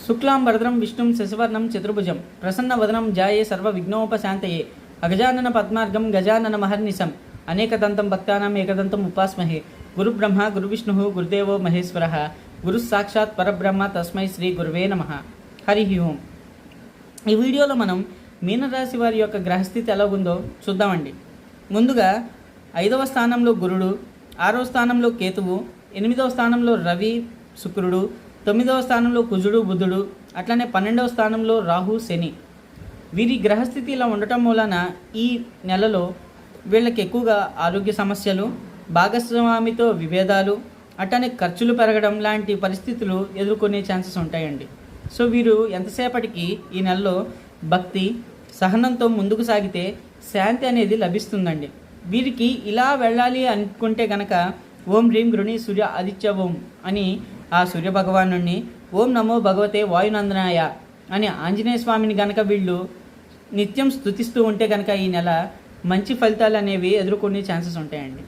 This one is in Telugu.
శుక్లాంబరదరం విష్ణుం శశివర్ణం చతుర్భుజం ప్రసన్నవదనం జాయే సర్వవిఘ్నోపశాంతయే అగజానన పద్మార్గం గజానన మహర్నిశం అనేకదంతం భక్తానాం ఏకదంతం ఉపాస్మహే గురుబ్రహ్మ గురువిష్ణు గురుదేవో మహేశ్వర గురు సాక్షాత్ పరబ్రహ్మ తస్మై శ్రీ గురువే నమః. హరి ఓం. ఈ వీడియోలో మనం మీనరాశి వారి యొక్క గ్రహస్థితి ఎలా ఉందో చూద్దామండి. ముందుగా 5వ స్థానంలో గురుడు, 6వ స్థానంలో కేతువు, 8వ స్థానంలో రవి శుక్రుడు, 9వ స్థానంలో కుజుడు బుధుడు, అట్లనే 12వ స్థానంలో రాహు శని. వీరి గ్రహస్థితి ఇలా ఉండటం వలన ఈ నెలలో వీళ్ళకి ఎక్కువగా ఆరోగ్య సమస్యలు, భాగస్వామితో విభేదాలు, అట్లనే ఖర్చులు పెరగడం లాంటి పరిస్థితులు ఎదుర్కొనే ఛాన్సెస్ ఉంటాయండి. సో వీరు ఎంతసేపటికి ఈ నెలలో భక్తి సహనంతో ముందుకు సాగితే శాంతి అనేది లభిస్తుందండి. వీరికి ఇలా వెళ్ళాలి అనుకుంటే గనక ఓం హ్రీం గృణి సూర్య ఆదిత్య ఓం అని ఆ సూర్య భగవాను, ఓం నమో భగవతే వాయునందనాయ అని ఆంజనేయ స్వామిని గనక వీళ్ళు నిత్యం స్తుతిస్తూ ఉంటే కనుక ఈ నెల మంచి ఫలితాలు అనేవి ఎదుర్కొనే ఛాన్సెస్ ఉంటాయండి.